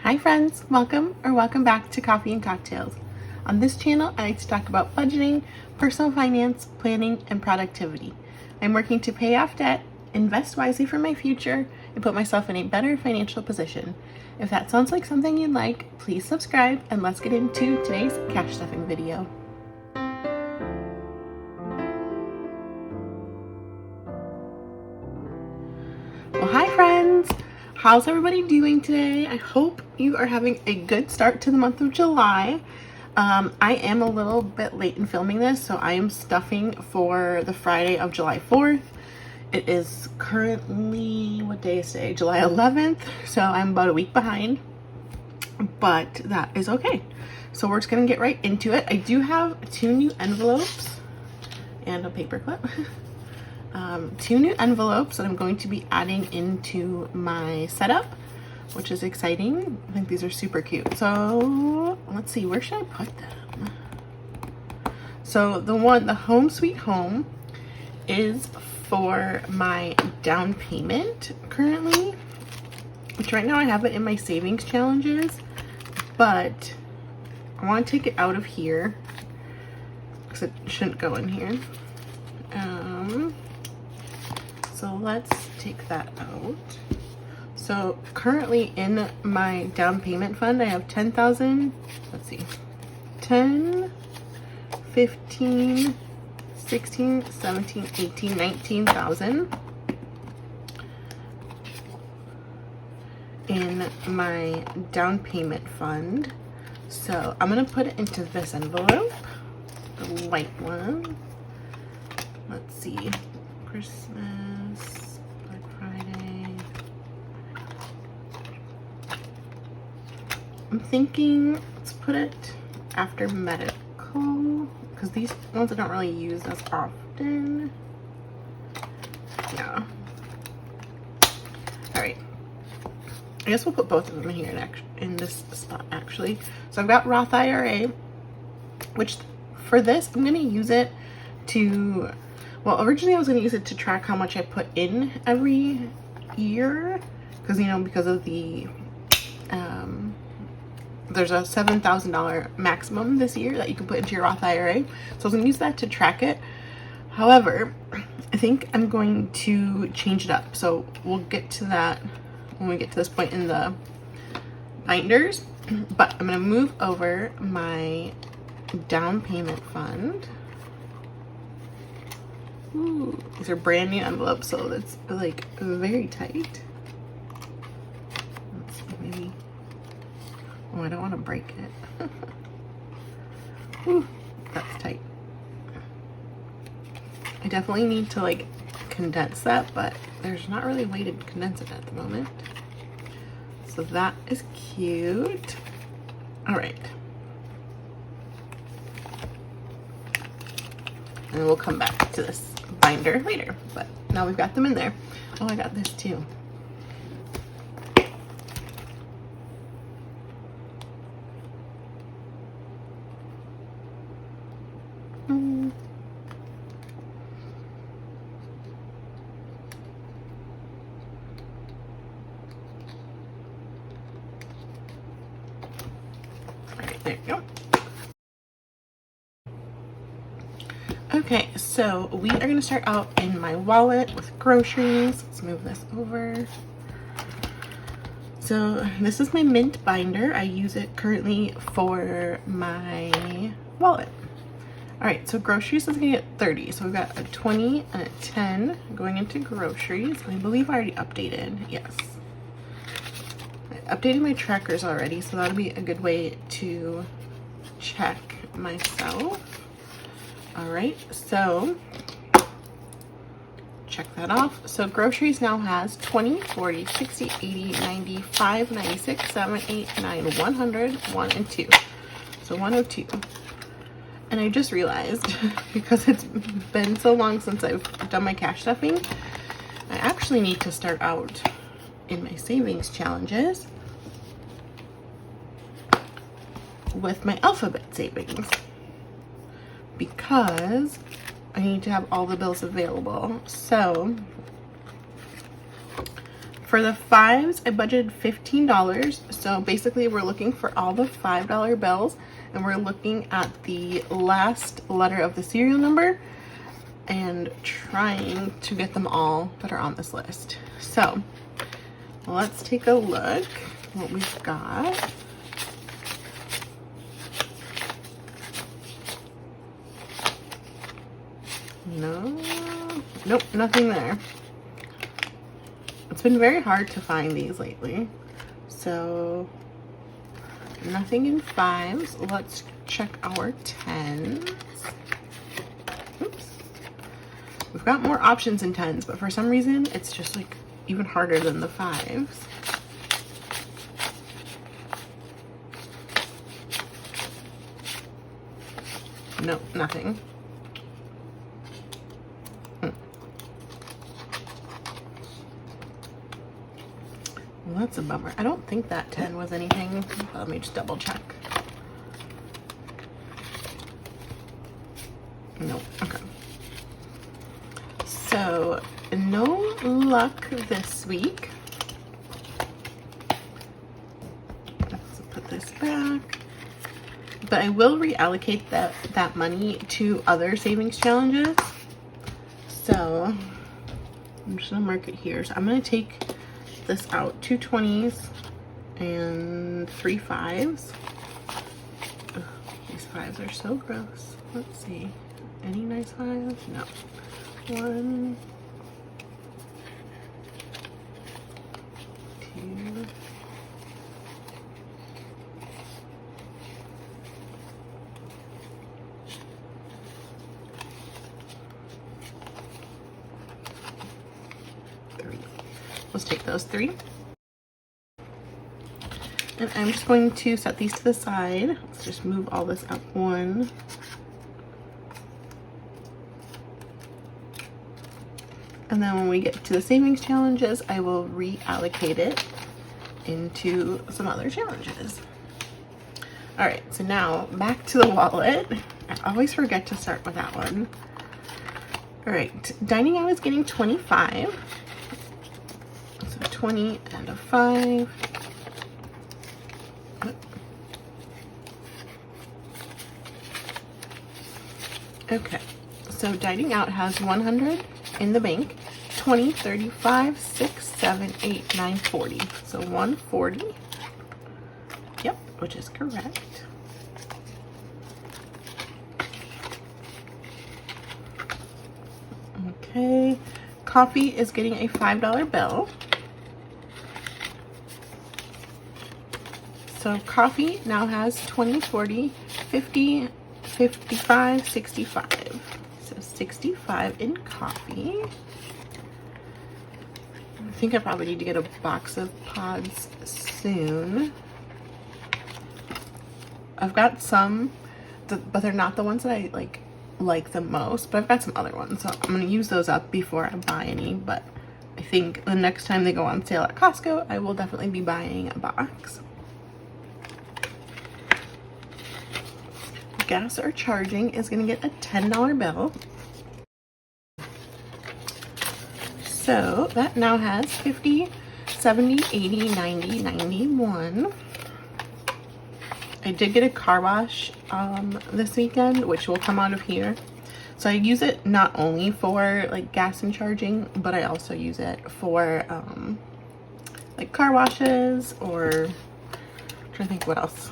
Hi friends, welcome back to Coffee and Cocktails. On this channel, I like to talk about budgeting, personal finance, planning, and productivity. I'm working to pay off debt, invest wisely for my future, and put myself in a better financial position. If that sounds like something you'd like, please subscribe and let's get into today's cash stuffing video. Well, hi friends! How's everybody doing today? I hope you are having a good start to the month of July. I am a little bit late in filming this, so I am stuffing for the Friday of July 4th. It is currently, what day is today? July 11th, so I'm about a week behind, but that is okay. So we're just gonna get right into it. I do have 2 new envelopes and a paper clip. 2 new envelopes that I'm going to be adding into my setup, which is exciting. I think these are super cute. So let's see, where should I put them? So the Home Sweet Home is for my down payment currently, which right now I have it in my savings challenges, but I want to take it out of here because it shouldn't go in here. So let's take that out. So currently in my down payment fund, I have 10,000, let's see, 10, 15, 16, 17, 18, 19,000 in my down payment fund. So I'm gonna put it into this envelope, the white one. Let's see, Christmas, Black Friday. I'm thinking let's put it after medical, because these ones I don't really use as often. Yeah. All right. I guess we'll put both of them in here in this spot actually. So I've got Roth IRA, which for this I'm gonna use it to, well, originally I was gonna use it to track how much I put in every year, because because of the there's a $7,000 maximum this year that you can put into your Roth IRA. So I was gonna use that to track it. However, I think I'm going to change it up. So we'll get to that when we get to this point in the binders. But I'm gonna move over my down payment fund. Ooh, these are brand new envelopes, so that's like very tight. Let's see, maybe. Oh, I don't want to break it. Ooh, that's tight. I definitely need to like condense that, but there's not really a way to condense it at the moment. So that is cute. All right. And we'll come back to this binder later, but now we've got them in there. Oh, I got this too. There you go. Okay, so we are going to start out in my wallet with groceries. Let's move this over. So this is my mint binder. I use it currently for my wallet. All right, so groceries is going to get 30. So we've got a 20 and a 10 going into groceries. I believe I already updated. Yes. I updated my trackers already, so that'll be a good way to check myself. All right, so check that off. So groceries now has 20, 40, 60, 80, 95, 96, 7, 8, 9, 100, 1, and 2. So 102. And I just realized, because it's been so long since I've done my cash stuffing, I actually need to start out in my savings challenges with my alphabet savings, because I need to have all the bills available. So For the fives, I budgeted $15. So basically we're looking for all the $5 bills, and we're looking at the last letter of the serial number and trying to get them all that are on this list. So let's take a look what we've got. Nope, nothing there. It's been very hard to find these lately. So nothing in fives. Let's check our tens. Oops. We've got more options in tens, but for some reason it's just like even harder than the fives. Nope, nothing. Well, that's a bummer. I don't think that 10 was anything. Let me just double check. Nope. Okay. So, no luck this week. Let's put this back. But I will reallocate that money to other savings challenges. So, I'm just going to mark it here. So, I'm going to take this out, 2 20s and 3 5s. Ugh, these 5s are so gross. Let's see, any nice 5s? No. 1, 2, 3. Let's take those 3. And I'm just going to set these to the side. Let's just move all this up 1. And then when we get to the savings challenges, I will reallocate it into some other challenges. All right, so now back to the wallet. I always forget to start with that one. All right, dining out is getting 25. 20 and a 5. Okay, so dining out has 100 in the bank, 20, 35, 6, 7, 8, 9, 40. So 140. Yep, which is correct. Okay, coffee is getting a $5 bill. So coffee now has 20, 40, 50, 55, 65. So 65 in coffee. I think I probably need to get a box of pods soon. I've got some, but they're not the ones that I like the most, but I've got some other ones. So I'm going to use those up before I buy any, but I think the next time they go on sale at Costco, I will definitely be buying a box. Gas or charging is going to get a $10 bill. So that now has 50, 70, 80, 90, 91. I did get a car wash this weekend, which will come out of here. So I use it not only for like gas and charging, but I also use it for like car washes, or I'm trying to think what else.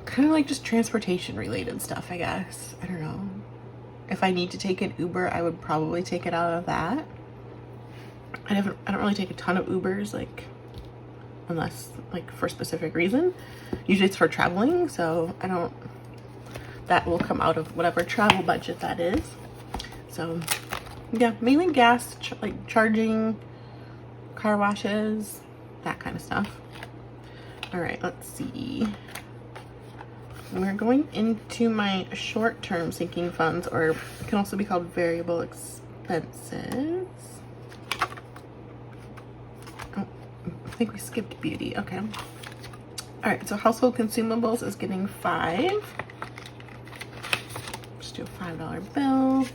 Kind of like just transportation related stuff, I guess. I don't know. If I need to take an Uber, I would probably take it out of that. I don't really take a ton of Ubers, like, unless like for a specific reason. Usually it's for traveling, so that will come out of whatever travel budget that is. So yeah, mainly gas, like charging, car washes, that kind of stuff. All right, let's see. We're going into my short-term sinking funds, or it can also be called variable expenses. Oh, I think we skipped beauty. Okay. All right, so household consumables is getting 5. Just do a $5 bill.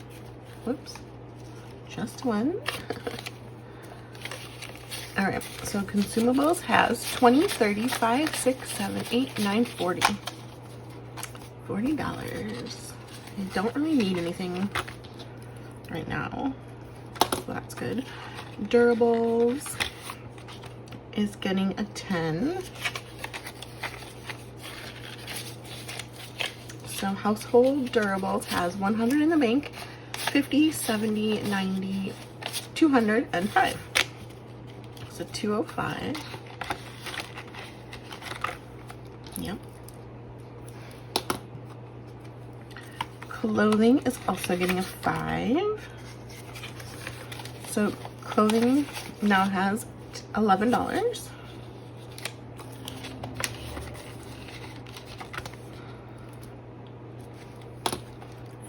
Whoops. Just one. All right, so consumables has 20, 30, 5, 6, 7, 8, 9, 40. $40. I don't really need anything right now, so that's good. Durables is getting a 10. So household durables has 100 in the bank, 50, 70, 90, 200, and 5. So 205. Yep. Clothing is also getting a 5. So clothing now has $11.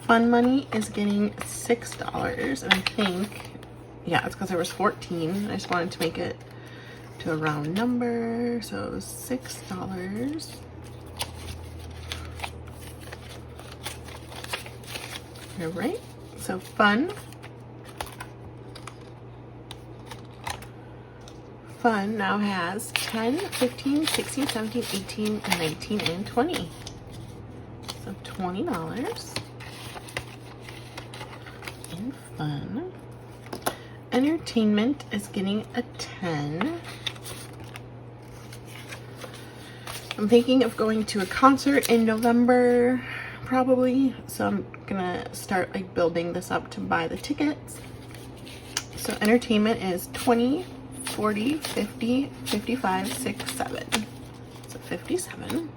Fun money is getting $6, and I think, yeah, it's because there was 14. I just wanted to make it to a round number, so it was $6. All right, so fun now has 10, 15, 16, 17, 18, 19, and 20. So $20 in fun. Entertainment is getting a 10. I'm thinking of going to a concert in November, probably. So I'm gonna start like building this up to buy the tickets. So entertainment is 20, 40, 50, 55, 6, 7. So 57.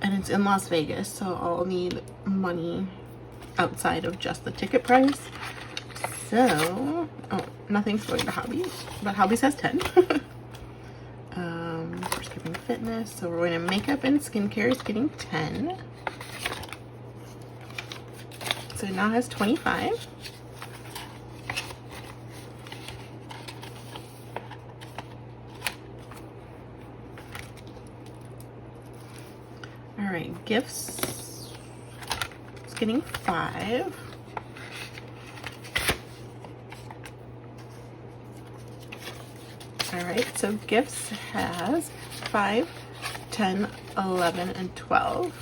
And it's in Las Vegas, so I'll need money outside of just the ticket price. So, oh, nothing's going to hobbies, but hobbies has 10. Prescription fitness, so we're going to makeup and skincare is getting 10. So it now has 25. All right, gifts is getting 5. All right, so gifts has 5, 10, 11, and 12.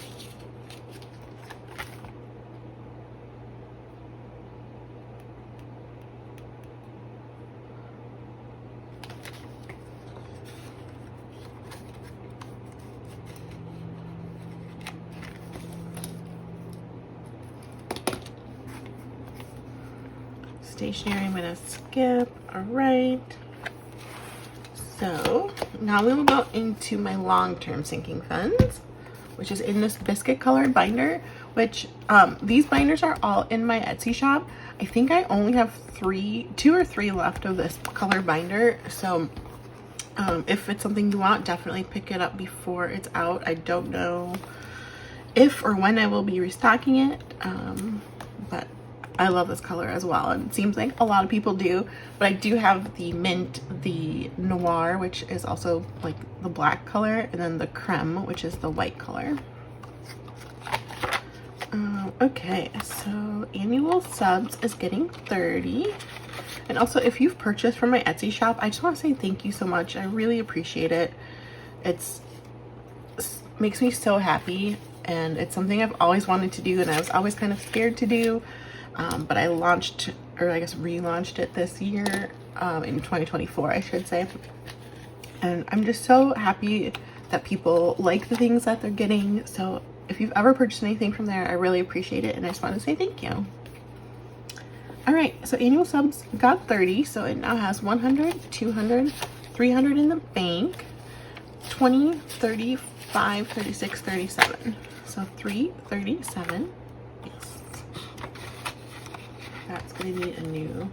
Stationery, I'm gonna skip. All right. So now we will go into my long-term sinking funds, which is in this biscuit colored binder, which these binders are all in my Etsy shop. I think I only have 2 or 3 left of this color binder. So if it's something you want, definitely pick it up before it's out. I don't know if or when I will be restocking it, but I love this color as well, and it seems like a lot of people do. But I do have the mint, the noir, which is also like the black color, and then the creme, which is the white color. Okay, so annual subs is getting 30. And also, if you've purchased from my Etsy shop, I just want to say thank you so much. I really appreciate it. It makes me so happy, and it's something I've always wanted to do, and I was always kind of scared to do. But I launched, or I guess relaunched it this year, in 2024, I should say. And I'm just so happy that people like the things that they're getting. So if you've ever purchased anything from there, I really appreciate it, and I just want to say thank you. All right, so annual subs got 30, so it now has 100, 200, 300 in the bank, 20, 35, 36, 37. So 337. That's gonna need a new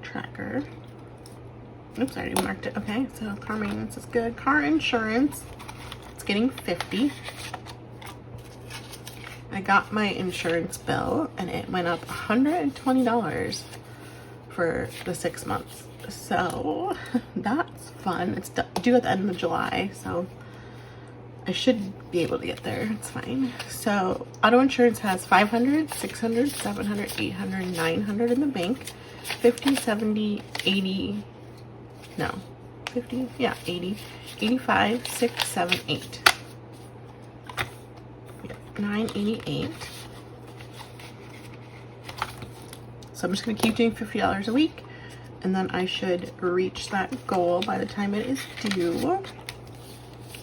tracker. Oops, I already marked it. Okay, so car maintenance is good. Car insurance, it's getting 50. I got my insurance bill and it went up $120 for the 6 months. So that's fun. It's due at the end of July, so I should be able to get there. It's fine. So auto insurance has 500, 600, 700, 800, 900 in the bank. 50, 70, 80, no, 50, yeah, 80, 85, 6, 7, 8. Yeah, 988. So I'm just going to keep doing $50 a week, and then I should reach that goal by the time it is due.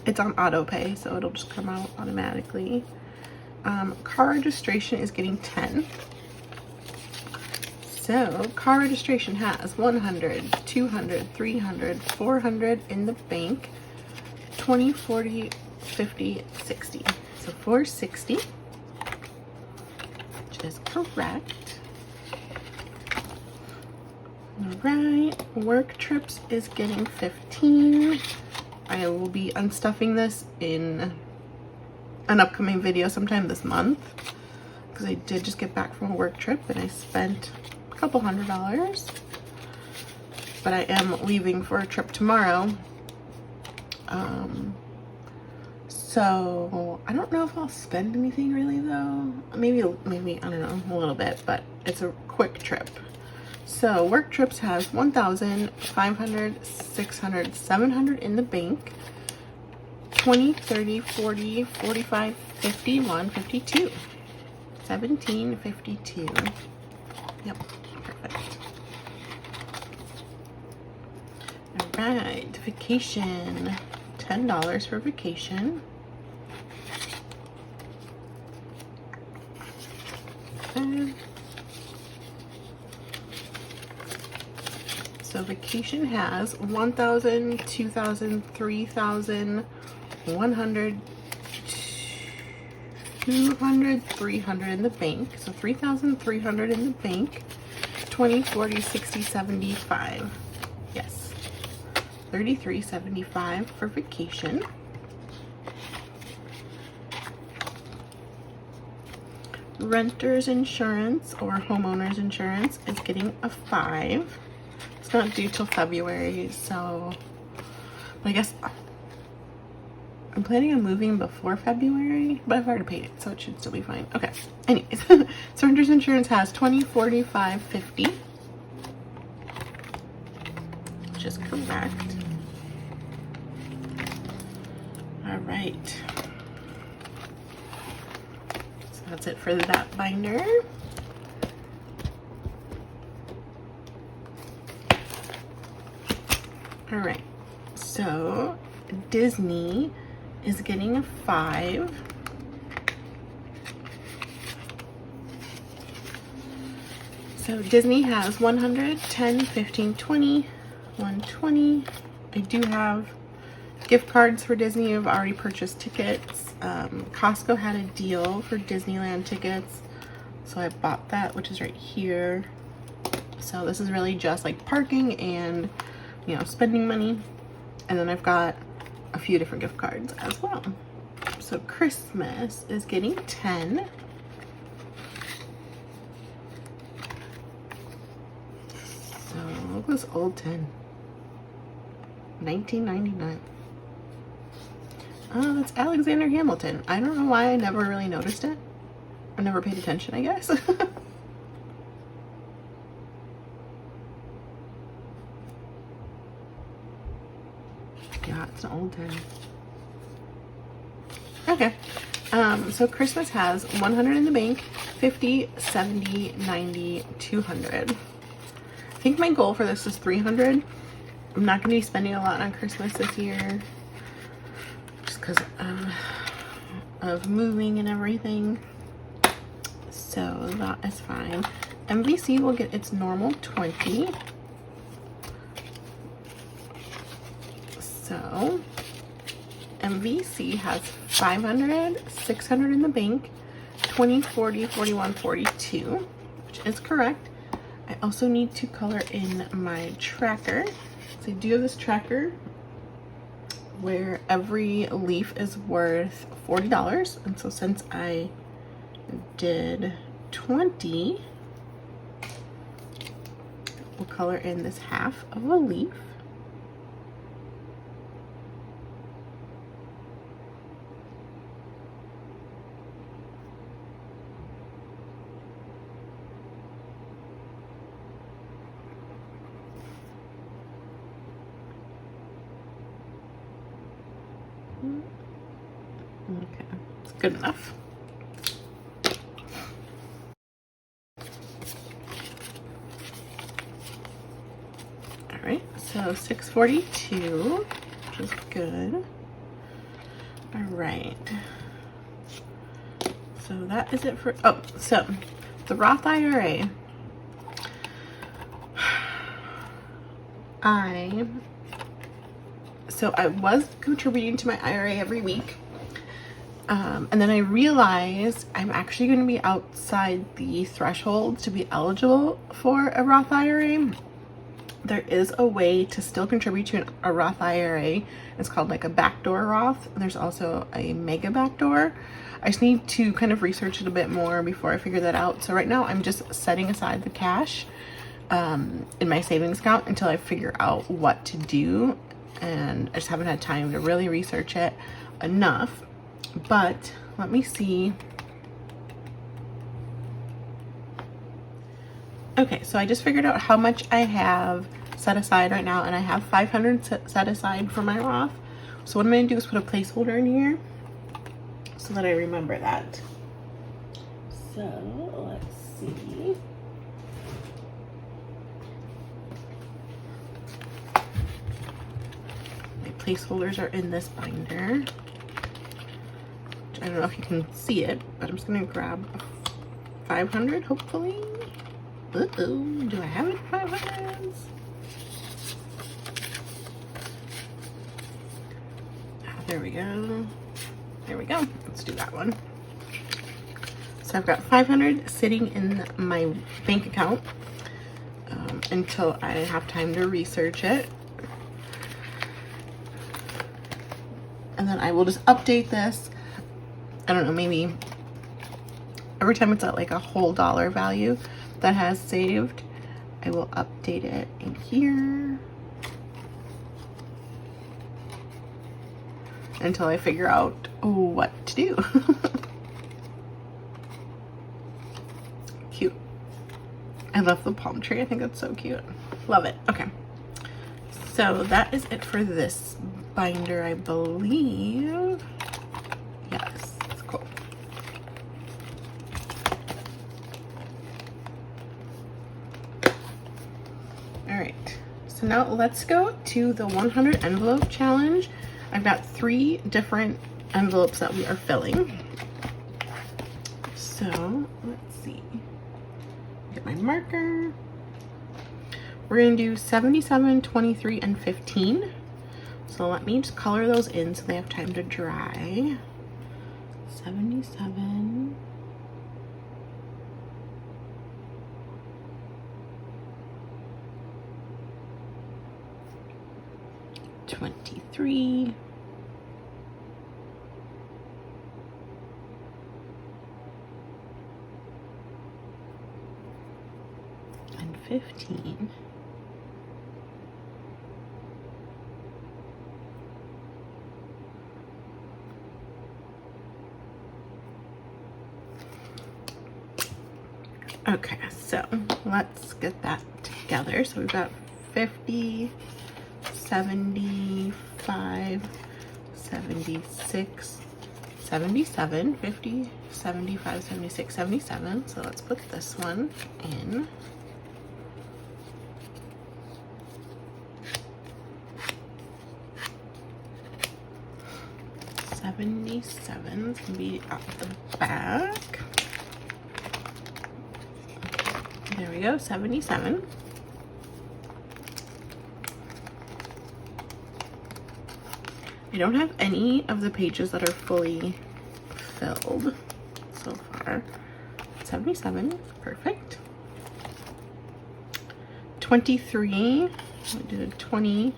It's on auto pay, so it'll just come out automatically. Car registration is getting 10. So car registration has 100, 200, 300, 400 in the bank. 20, 40, 50, 60. So 460, which is correct. All right, work trips is getting 15. I will be unstuffing this in an upcoming video sometime this month, because I did just get back from a work trip and I spent a couple $100. But I am leaving for a trip tomorrow. So I don't know if I'll spend anything really though. Maybe, I don't know, a little bit, but it's a quick trip. So work trips has 1,000, 500, 600, 700 in the bank. 20, 30, 40, 45, 51, 52. 17, 52. Yep, perfect. All right, vacation. $10 for vacation. So vacation has 1,000, 2,000, 3,000, 100, 200, 300 in the bank. So 3,300 in the bank. 20, 40, 60, 75. Yes. 33.75 for vacation. Renter's insurance or homeowner's insurance is getting a 5. It's not due till February, so I guess I'm planning on moving before February, but I've already paid it, so it should still be fine. Okay, anyways, so renter's insurance has 20, 45, 50, which is correct. All right, so that's it for that binder. All right, so Disney is getting a 5. So Disney has 100, 10, 15, 20, 120. I do have gift cards for Disney. I've already purchased tickets. Costco had a deal for Disneyland tickets, so I bought that, which is right here. So this is really just like parking and, you know, spending money. And then I've got a few different gift cards as well. So Christmas is getting 10. So look at this old 10. 1999. Oh, that's Alexander Hamilton. I don't know why I never really noticed it. I never paid attention, I guess. Yeah, it's an old 10. Okay. So Christmas has 100 in the bank, 50, 70, 90, 200. I think my goal for this is 300. I'm not going to be spending a lot on Christmas this year, just because of moving and everything. So that is fine. MVC will get its normal 20. So MVC has 500, 600 in the bank, 20, 40, 41, 42, which is correct. I also need to color in my tracker. So I do have this tracker where every leaf is worth $40. And so since I did 20, we'll color in this half of a leaf. Okay, it's good enough. All right, so 642, which is good. All right. So that is it for, oh, so the Roth IRA. I was contributing to my IRA every week. And then I realized I'm actually going to be outside the threshold to be eligible for a Roth IRA. There is a way to still contribute to a Roth IRA. It's called like a backdoor Roth. There's also a mega backdoor. I just need to kind of research it a bit more before I figure that out. So right now I'm just setting aside the cash in my savings account until I figure out what to do. And I just haven't had time to really research it enough. But let me see. Okay, so I just figured out how much I have set aside right now, and I have $500 set aside for my Roth. So what I'm going to do is put a placeholder in here so that I remember that. So let's see. My placeholders are in this binder. I don't know if you can see it, but I'm just going to grab 500, hopefully. Uh-oh, do I have it 500s? There we go. There we go. Let's do that one. So I've got 500 sitting in my bank account until I have time to research it. And then I will just update this. I don't know, maybe every time it's at like a whole dollar value that has saved, I will update it in here until I figure out what to do. Cute. I love the palm tree. I think that's so cute. Love it. Okay. So that is it for this binder, I believe. Yes. Cool. All right, so now let's go to the 100 envelope challenge. I've got 3 different envelopes that we are filling. So let's see. Get my marker. We're gonna do 77, 23, and 15. So let me just color those in so they have time to dry. 77. 23. And 15. Okay, so let's get that together. So we've got 50, 75, 76, 77, 50, 75, 76, 77. So let's put this one in. $77 can be at the back. There we go, 77. I don't have any of the pages that are fully filled so far. 77, perfect. 23, I did a 20.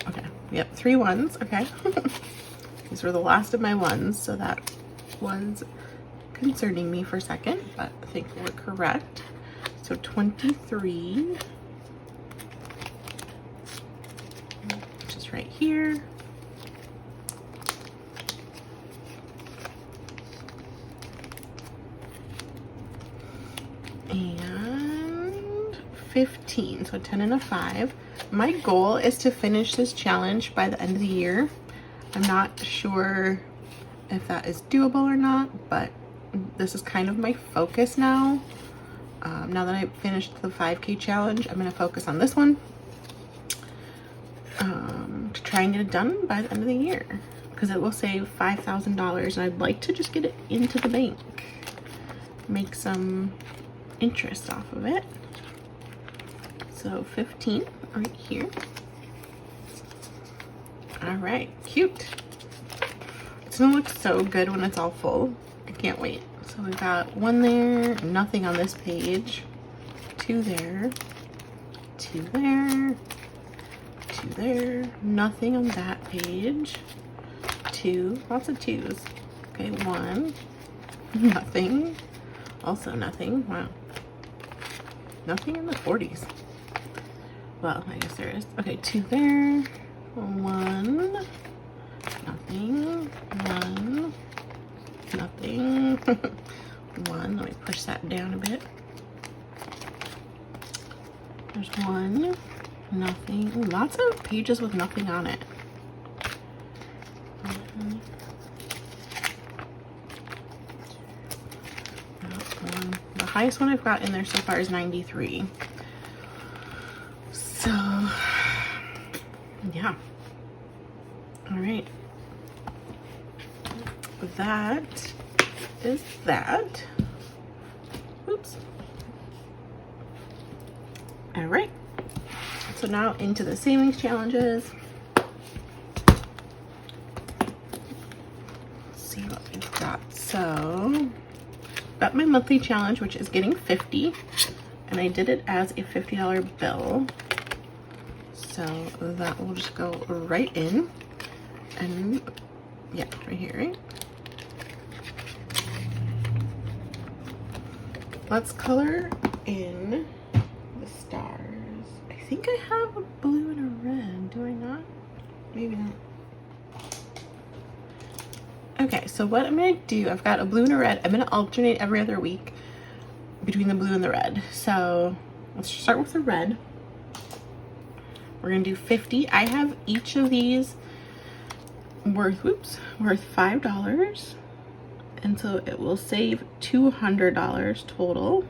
Okay, yep, 3 ones, okay. These were the last of my ones, so that was concerning me for a second, but I think we're correct. So 23, which is right here. And 15, so 10 and a 5. my goal is to finish this challenge by the end of the year. I'm not sure if that is doable or not, but this is kind of my focus now. Now that I finished the 5K challenge, I'm going to focus on this one to try and get it done by the end of the year, because it will save $5,000, and I'd like to just get it into the bank, make some interest off of it. So 15 right here. All right, cute. It's gonna look so good when it's all full. I can't wait. So we've got one there, nothing on this page, two there, two there, two there, nothing on that page, two, lots of twos. Okay, one, nothing, also nothing. Wow, nothing in the 40s. Well, I guess there is. Okay, two there, one, nothing, one, nothing, one. Let me push that down a bit. There's one, nothing. Ooh, lots of pages with nothing on it. One. The highest one I've got in there so far is 93. So, yeah. All right. That is that. Oops. All right. So now into the savings challenges. Let's see what we've got. So, got my monthly challenge, which is getting 50, and I did it as a $50 bill. So that will just go right in, and yeah, right here, right? Let's color in the stars. I think I have a blue and a red, do I not? Maybe not. Okay, so what I'm gonna do, I've got a blue and a red. I'm gonna alternate every other week between the blue and the red. So let's start with the red. We're gonna do 50. I have each of these worth $5. And so it will save $200 total.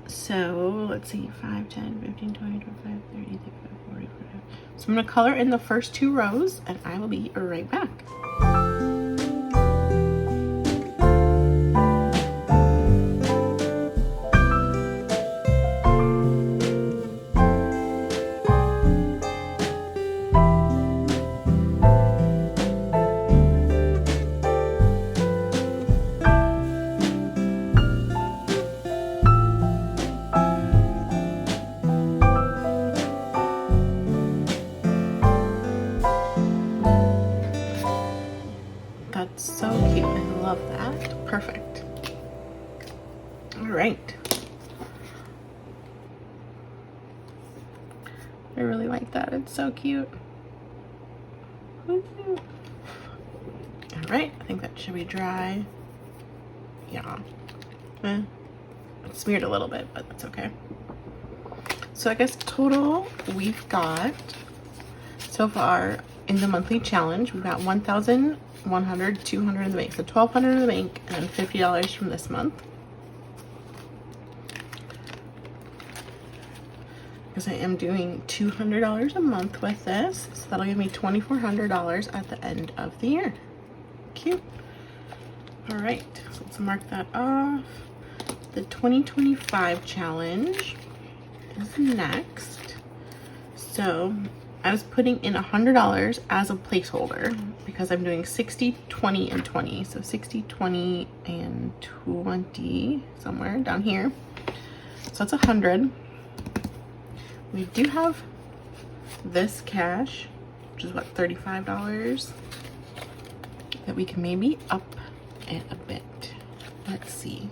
So let's see, 5, 10, 15, 20, 25, 30, 35, 40, 45. So I'm gonna color in the first two rows, and I will be right back. That's so cute. I love that. Perfect. All right. I really like that. It's so cute. All right. I think that should be dry. Yeah. It smeared a little bit, but that's okay. So I guess total we've got so far in the monthly challenge, we've got 1,100, 200 in the bank. So 1,200 in the bank and $50 from this month. Because I am doing $200 a month with this. So that'll give me $2,400 at the end of the year. Cute. All right, so let's mark that off. The 2025 challenge is next. So I was putting in $100 as a placeholder because I'm doing 60, 20, and 20. So 60, 20, and 20 somewhere down here. So that's 100. We do have this cash, which is what, $35, that we can maybe up it a bit. Let's see.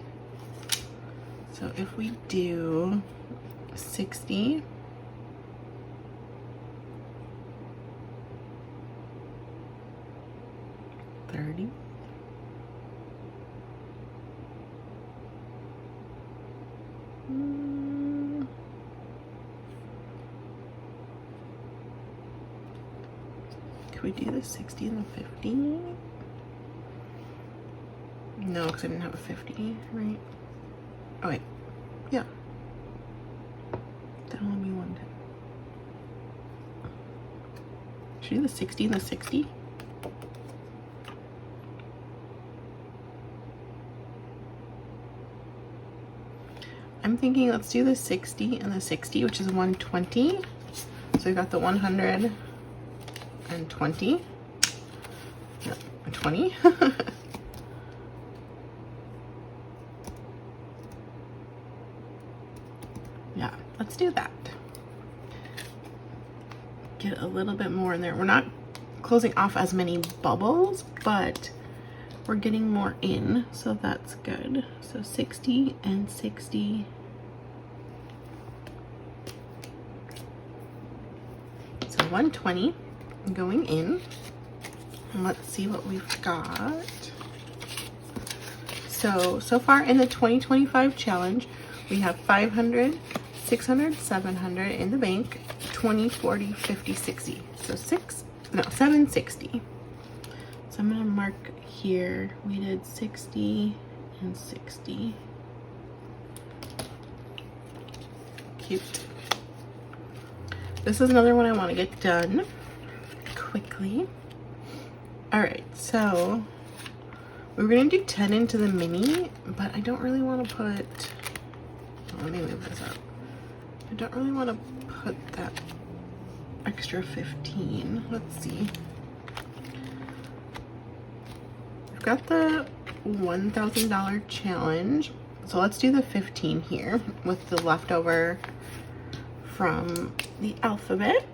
So if we do 60, 30, we do the 60 and the 50? No, because I didn't have a 50, right? Oh wait, yeah. That will be 110. Should we do the 60 and the 60? I'm thinking let's do the 60 and the 60, which is 120. So we got the 120. No, 20. Yeah, let's do that. Get a little bit more in there. We're not closing off as many bubbles, but we're getting more in, so that's good. So 60 and 60. So 120 going in. And let's see what we've got. So far in the 2025 challenge, we have 500, 600, 700 in the bank, 20, 40, 50, 60. So 760. So I'm gonna mark here, we did 60 and 60. Cute. This is another one I want to get done quickly. All right, so we're gonna do 10 into the mini, but I don't really want to put, let me move this up. I don't really want to put that extra 15. Let's see. We've got the $1,000 challenge. So let's do the 15 here with the leftover from the alphabet.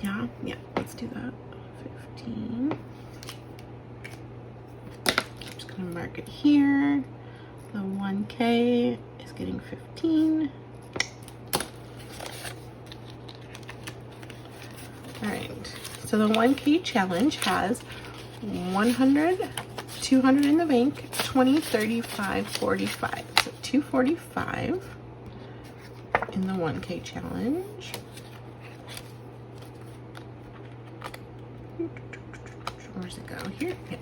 Yeah, let's do that. 15. I'm just gonna mark it here. The 1K is getting 15. All right, so the 1K challenge has 100, 200 in the bank, 20, 35, 45. So 245 in the 1K challenge. Where's it go? Here? Yeah.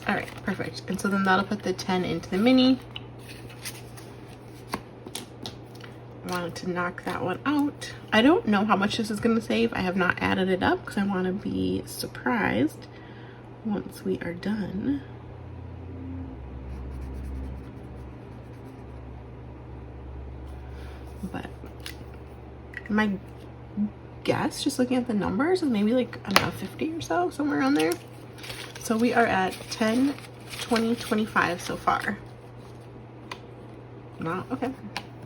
All right, perfect. And so then that'll put the 10 into the mini. I wanted to knock that one out. I don't know how much this is going to save. I have not added it up because I want to be surprised once we are done. But my guess, just looking at the numbers, is maybe like, I don't know, 50 or so, somewhere around there. So we are at 10, 20, 25 so far. Wow, okay.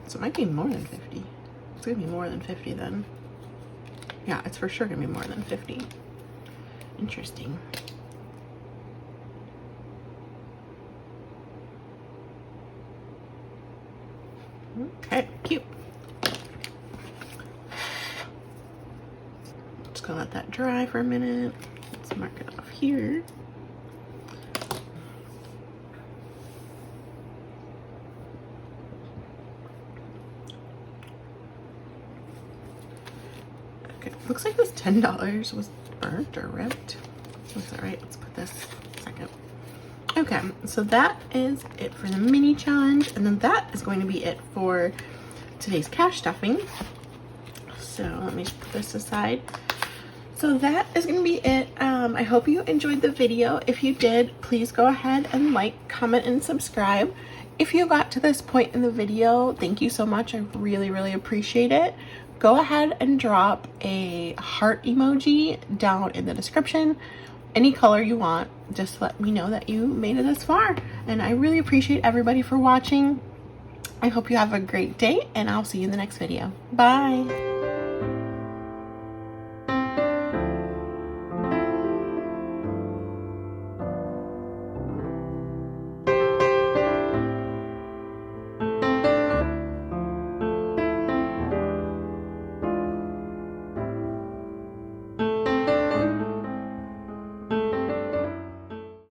So it might be more than 50. It's gonna be more than 50 then. Yeah, it's for sure gonna be more than 50. Interesting. Okay, cute. Just gonna let that dry for a minute. Let's mark it off here. Okay, looks like this $10 was burnt or ripped. Is that right? Let's put this second. Okay, so that is it for the mini challenge, and then that is going to be it for today's cash stuffing. So let me just put this aside. So that is going to be it. I hope you enjoyed the video. If you did, please go ahead and like, comment, and subscribe. If you got to this point in the video, thank you so much. I really, really appreciate it. Go ahead and drop a heart emoji down in the description. Any color you want, just let me know that you made it this far. And I really appreciate everybody for watching. I hope you have a great day, and I'll see you in the next video. Bye.